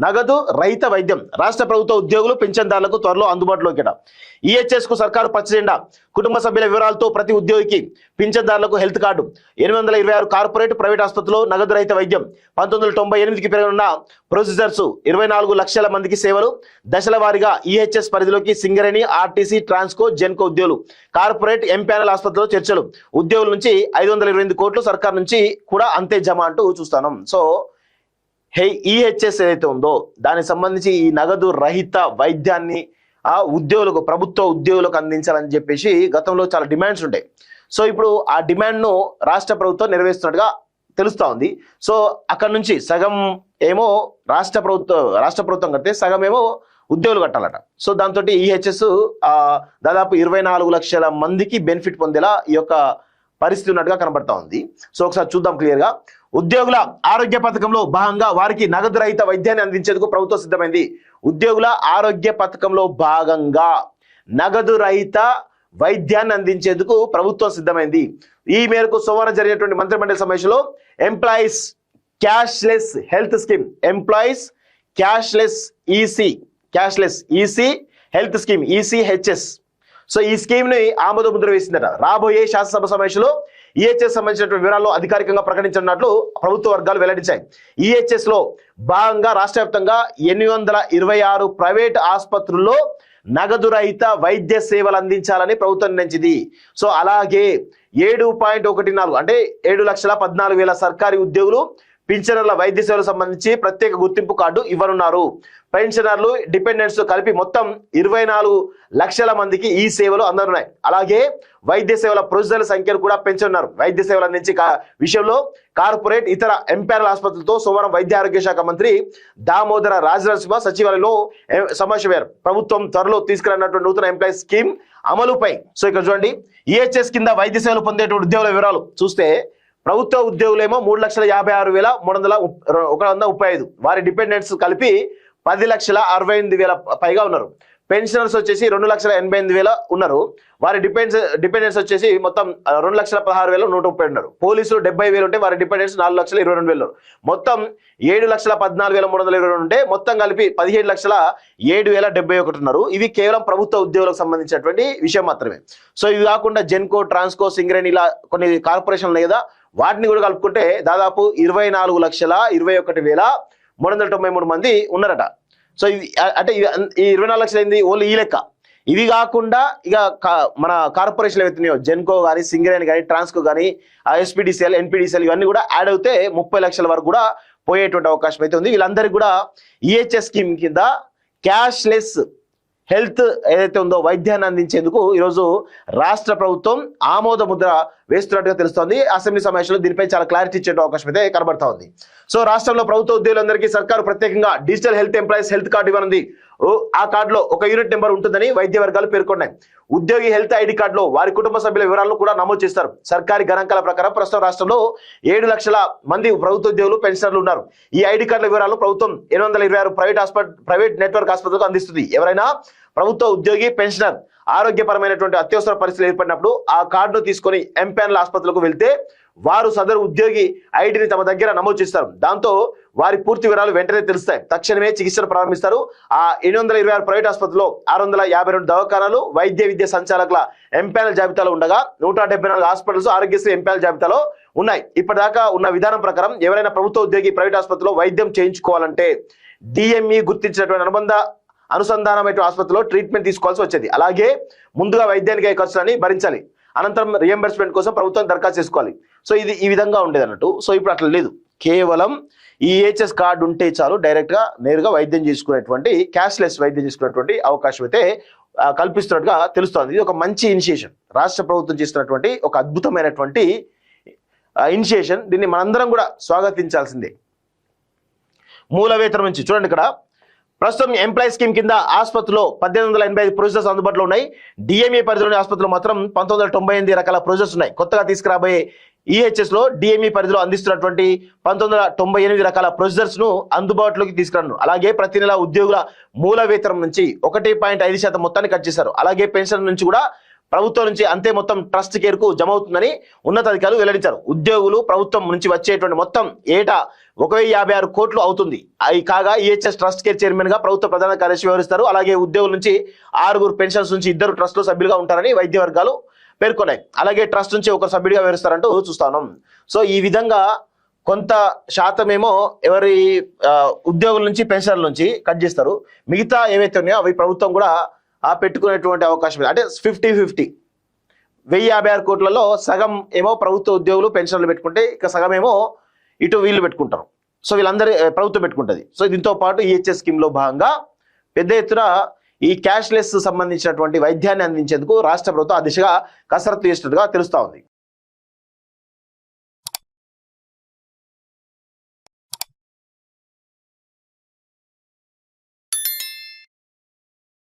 నగదు రహిత వైద్యం రాష్ట్ర ప్రభుత్వ ఉద్యోగులు పింఛన్దారులకు త్వరలో అందుబాటులోకి. ఈహెచ్ఎస్ కు సర్కారు పచ్చజెండా. కుటుంబ సభ్యుల వివరాలతో ప్రతి ఉద్యోగికి పింఛన్దారులకు హెల్త్ కార్డు. 826 కార్పొరేట్ ప్రైవేట్ ఆసుపత్రిలో నగదు రహిత వైద్యం. 1998కి పెరగనున్న ప్రొసీజర్స్. 24 లక్షల మందికి సేవలు. దశల వారీగా ఈహెచ్ఎస్ పరిధిలోకి సింగరేణి, ఆర్టీసీ, ట్రాన్స్కో, జెన్కో ఉద్యోగులు. కార్పొరేట్ ఎంపానల్ ఆసుపత్రిలో చర్చలు. ఉద్యోగుల నుంచి 528 కోట్లు, సర్కార్ నుంచి కూడా అంతే జమ అంటూ చూస్తాం. సో ఈహెచ్ఎస్ ఏదైతే ఉందో దానికి సంబంధించి ఈ నగదు రహిత వైద్యాన్ని ఉద్యోగులకు, ప్రభుత్వ ఉద్యోగులకు అందించాలని చెప్పేసి గతంలో చాలా డిమాండ్స్ ఉంటాయి. సో ఇప్పుడు ఆ డిమాండ్ను రాష్ట్ర ప్రభుత్వం నెరవేరుస్తున్నట్టుగా తెలుస్తా ఉంది. సో అక్కడ నుంచి సగం ఏమో రాష్ట్ర ప్రభుత్వం కడితే సగం ఏమో ఉద్యోగులు కట్టాలట. సో దాంతో ఈహెచ్ఎస్ దాదాపు 24 లక్షల మందికి బెనిఫిట్ పొందేలా ఈ యొక్క పరిస్థితి ఉన్నట్టుగా కనబడతా ఉంది. సో ఒకసారి చూద్దాం క్లియర్ గా. ఉద్యోగుల ఆరోగ్య పథకంలో భాగంగా వారికి నగదు రహిత వైద్యాన్ని అందించేందుకు ప్రభుత్వం సిద్ధమైంది. ఉద్యోగుల ఆరోగ్య పథకంలో భాగంగా నగదు రహిత వైద్యాన్ని అందించేందుకు ప్రభుత్వం సిద్ధమైంది. ఈ మేరకు సోమవారం జరిగినటువంటి మంత్రిమండలి సమావేశంలో employees cashless health scheme, employees cashless EC health scheme ECHS. So ఈ స్కీమ్ ని ఆమోద ముద్ర వేసిందట. రాబోయే శాసనసభ సమావేశంలో ఈహెచ్ఎస్ సంబంధించిన వివరాలు అధికారికంగా ప్రకటించనున్నట్లు ప్రభుత్వ వర్గాలు వెల్లడించాయి. ఈహెచ్ఎస్ లో భాగంగా రాష్ట్ర వ్యాప్తంగా 826 ప్రైవేట్ ఆసుపత్రుల్లో నగదు రహిత వైద్య సేవలు అందించాలని ప్రభుత్వం నిర్ణయించింది. సో అలాగే 7.14 అంటే 7,14,000 సర్కారీ ఉద్యోగులు పింఛనర్ల వైద్య సేవలకు సంబంధించి ప్రత్యేక గుర్తింపు కార్డు ఇవ్వనున్నారు. పెన్షనర్లు, డిపెండెంట్స్ కలిపి మొత్తం 24 లక్షల మందికి ఈ సేవలు అందనున్నాయి. అలాగే వైద్య సేవల ప్రొసీజర్ల సంఖ్యను కూడా పెంచనున్నారు. వైద్య సేవలు అందించే విషయంలో కార్పొరేట్, ఇతర ఎంపానల్ ఆసుపత్రులతో సోమవారం వైద్య ఆరోగ్య శాఖ మంత్రి దామోదర రాజనరసింహ సచివాలయంలో సమావేశమయ్యారు. ప్రభుత్వం త్వరలో తీసుకురానున్నటువంటి నూతన ఎంప్లాయీ స్కీమ్ అమలుపై. సో ఇక్కడ చూడండి, ఈహెచ్ఎస్ కింద వైద్య సేవలు పొందేటువంటి ఉద్యోగుల వివరాలు చూస్తే ప్రభుత్వ ఉద్యోగులేమో 3,56,135, వారి డిపెండెంట్స్ కలిపి 10,68,000 పైగా ఉన్నారు. పెన్షనర్స్ వచ్చేసి 2,88,000 ఉన్నారు. వారి డిపెండెంట్స్ వచ్చేసి మొత్తం 2,16,130 ఉన్నారు. పోలీసులు 70,000 ఉంటే వారి డిపెండెంట్స్ 4,22,000 ఉన్నారు. మొత్తం 7,14,322 ఉంటే మొత్తం కలిపి 17,07,071 ఉన్నారు. ఇవి కేవలం ప్రభుత్వ ఉద్యోగులకు సంబంధించినటువంటి విషయం మాత్రమే. సో ఇవి కాకుండా జెన్కో, ట్రాన్స్కో, సింగరేణి ఇలా కొన్ని కార్పొరేషన్లు ఉన్నాయి కదా, వాటిని కూడా కలుపుకుంటే దాదాపు 24,61,393 మంది ఉన్నారట. సో ఇవి అంటే ఈ 24 లక్షలు అయింది ఓన్లీ ఈ లెక్క. ఇవి కాకుండా ఇక మన కార్పొరేషన్లు ఏవైతున్నాయో జెన్కో కానీ, సింగరేణి కానీ, ట్రాన్స్కో కానీ, ఎస్పీడీసీఎల్, ఎన్పీడీసీఎల్ ఇవన్నీ కూడా యాడ్ అవుతే 30 లక్షల వరకు కూడా పోయేటువంటి అవకాశం అయితే ఉంది. వీళ్ళందరికీ కూడా ఈహెచ్ఎస్ స్కీమ్ కింద క్యాష్లెస్ హెల్త్ ఏదైతే ఉందో వైద్యాన్ని అందించేందుకు ఈరోజు రాష్ట్ర ప్రభుత్వం ఆమోద ముద్ర వేస్తున్నట్టుగా తెలుస్తోంది. అసెంబ్లీ సమావేశంలో దీనిపై చాలా క్లారిటీ ఇచ్చే అవకాశం అయితే కనబడతా ఉంది. సో రాష్ట్రంలో ప్రభుత్వ ఉద్యోగులందరికీ సర్కారు ప్రత్యేకంగా digital health employees health card ఇవ్వనుంది. ఆ కార్డులో ఒక యూనిట్ నెంబర్ ఉంటుందని వైద్య వర్గాలు పేర్కొన్నాయి. ఉద్యోగి హెల్త్ ఐడి కార్డులో వారి కుటుంబ సభ్యుల వివరాలను కూడా నమోదు చేస్తారు. సర్కారీ గణాంకాల ప్రకారం ప్రస్తుతం రాష్ట్రంలో 7 లక్షల మంది ప్రభుత్వ ఉద్యోగులు, పెన్షనర్లు ఉన్నారు. ఈ ఐడి కార్డుల వివరాలను ప్రభుత్వం 826 ప్రైవేట్ నెట్వర్క్ ఆసుపత్రులకు అందిస్తుంది. ఎవరైనా ప్రభుత్వ ఉద్యోగి, పెన్షనర్ ఆరోగ్యపరమైనటువంటి అత్యవసర పరిస్థితులు ఏర్పడినప్పుడు ఆ కార్డును తీసుకొని ఎంపానల్ ఆసుపత్రులకు వెళ్తే వారు సదరు ఉద్యోగి ఐడిని తమ దగ్గర నమోదు చేస్తారు. దాంతో వారి పూర్తి వివరాలు వెంటనే తెలుస్తాయి. తక్షణమే చికిత్సను ప్రారంభిస్తారు. ఆ 826 ప్రైవేట్ ఆసుపత్రిలో 652 దవాఖానాలు వైద్య విద్య సంచాలకుల ఎంపానల్ జాబితాలో ఉండగా 174 హాస్పిటల్స్ ఆరోగ్యశ్రీ ఎంపానల్ జాబితాలో ఉన్నాయి. ఇప్పటిదాకా ఉన్న విధానం ప్రకారం ఎవరైనా ప్రభుత్వ ఉద్యోగి ప్రైవేట్ ఆసుపత్రిలో వైద్యం చేయించుకోవాలంటే డిఎంఈ గుర్తించినటువంటి అనుసంధానమైన ఆసుపత్రిలో ట్రీట్మెంట్ తీసుకోవాల్సి వచ్చేది. అలాగే ముందుగా వైద్యానికి అయ్యే ఖర్చులని భరించాలి. అనంతరం రియంబర్స్మెంట్ కోసం ప్రభుత్వం దరఖాస్తు చేసుకోవాలి. సో ఇది ఈ విధంగా ఉండేది అన్నట్టు. సో ఇప్పుడు అట్లా లేదు. కేవలం ఈ ఈహెచ్ఎస్ కార్డు ఉంటే చాలు డైరెక్ట్ గా నేరుగా వైద్యం చేసుకునేటువంటి, క్యాష్లెస్ వైద్యం చేసుకునేటువంటి అవకాశం అయితే కల్పిస్తున్నట్టుగా తెలుస్తోంది. ఇది ఒక మంచి ఇనిషియేషన్, రాష్ట్ర ప్రభుత్వం చేస్తున్నటువంటి ఒక అద్భుతమైనటువంటి ఇనిషియేషన్. దీన్ని మనందరం కూడా స్వాగతించాల్సిందే. మూల వేతనం నుంచి చూడండి, ఇక్కడ ప్రస్తుతం ఎంప్లాయీ స్కీమ్ కింద ఆసుపత్రిలో 1885 ప్రొసీజర్స్ అందుబాటులో ఉన్నాయి. డిఎంఏ పరిధిలోని ఆసుపత్రిలో మాత్రం 1998 రకాల ప్రొసీజర్స్ ఉన్నాయి. కొత్తగా తీసుకురాబోయే ఈహెచ్ఎస్ లో డిఎంఈ పరిధిలో అందిస్తున్నటువంటి 1998 రకాల ప్రొసీజర్స్ ను అందుబాటులోకి తీసుకురాను. అలాగే ప్రతి నెల ఉద్యోగుల మూల వేతనం నుంచి 1.5% మొత్తాన్ని కట్ చేశారు. అలాగే పెన్షన్ నుంచి కూడా ప్రభుత్వం నుంచి అంతే మొత్తం ట్రస్ట్ కేర్ కు జమ అవుతుందని ఉన్నతాధికారులు వెల్లడించారు. ఉద్యోగులు ప్రభుత్వం నుంచి వచ్చేటువంటి మొత్తం ఏటా 1,056 కోట్లు అవుతుంది. అవి కాగా ఈహెచ్ఎస్ ట్రస్ట్ కేర్ చైర్మన్ గా ప్రభుత్వ ప్రధాన కార్యదర్శి వ్యవహరిస్తారు. అలాగే ఉద్యోగుల నుంచి 6 పెన్షన్స్ నుంచి 2 ట్రస్ట్ లో సభ్యులుగా ఉంటారని వైద్య వర్గాలు పేర్కొన్నాయి. అలాగే ట్రస్ట్ నుంచి 1 సభ్యుడిగా వ్యవహరిస్తారంటూ చూస్తా ఉన్నాం. సో ఈ విధంగా కొంత శాతమేమో ఎవరి ఉద్యోగుల నుంచి పెన్షన్ల నుంచి కట్ చేస్తారు. మిగతా ఏవైతే ఉన్నాయో అవి ప్రభుత్వం కూడా పెట్టుకునేటువంటి అవకాశం ఉంది. అంటే 50-50. 1,056 కోట్లలో సగం ఏమో ప్రభుత్వ ఉద్యోగులు పెన్షన్లు పెట్టుకుంటే ఇక సగం ఏమో ఇటు వీళ్ళు పెట్టుకుంటారు. సో వీళ్ళందరూ ప్రభుత్వం పెట్టుకుంటుంది. సో దీంతో పాటు ఈహెచ్ఎస్ స్కీమ్ లో భాగంగా పెద్ద ఎత్తున ఈ క్యాష్లెస్ సంబంధించినటువంటి వైద్యాన్ని అందించేందుకు రాష్ట్ర ప్రభుత్వం ఆ దిశగా కసరత్తు చేసినట్టుగా తెలుస్తా ఉంది.